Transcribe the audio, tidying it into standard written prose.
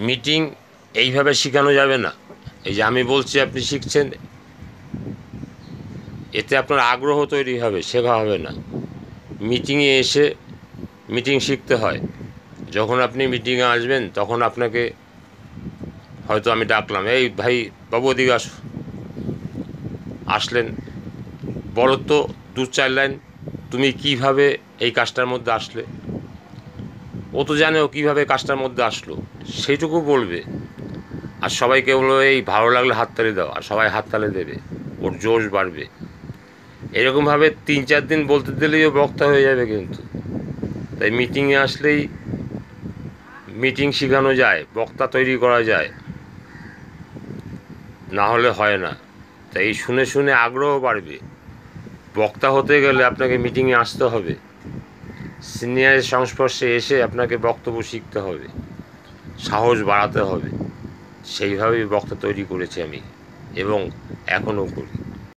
Meeting এইভাবে শেখানো যাবে না। এই যে আমি বলছি আপনি শিখছেন, এতে আপনার আগ্রহ তৈরি হবে, শেখা হবে না। মিটিংয়ে এসে মিটিং শিখতে হয়। যখন আপনি মিটিংয়ে আসবেন তখন আপনাকে হয়তো আমি ডাকলাম, এই ভাই বাবু ওদিকে আসো, আসলেন, বলো তো 2-4 লাইন তুমি কিভাবে এই কাজটার মধ্যে আসলে। ও তো জানে ও কীভাবে কাজটার মধ্যে আসলো, সেইটুকু বলবে। আর সবাইকে বললো এই ভালো লাগলে হাততালি দাও, আর সবাই হাততালি দেবে, ওর জোশ বাড়বে। এরকমভাবে 3-4 দিন বলতে দিলেই ও বক্তা হয়ে যাবে। কিন্তু তাই মিটিংয়ে আসলেই মিটিং শেখানো যায়, বক্তা তৈরি করা যায়, না হলে হয় না। তাই শুনে শুনে আগ্রহ বাড়বে। বক্তা হতে গেলে আপনাকে মিটিংয়ে আসতে হবে, সিনিয়রের সংস্পর্শে এসে আপনাকে বক্তব্য শিখতে হবে, সাহস বাড়াতে হবে। সেইভাবেই বক্তা তৈরি করেছি আমি, এবং এখনও করি।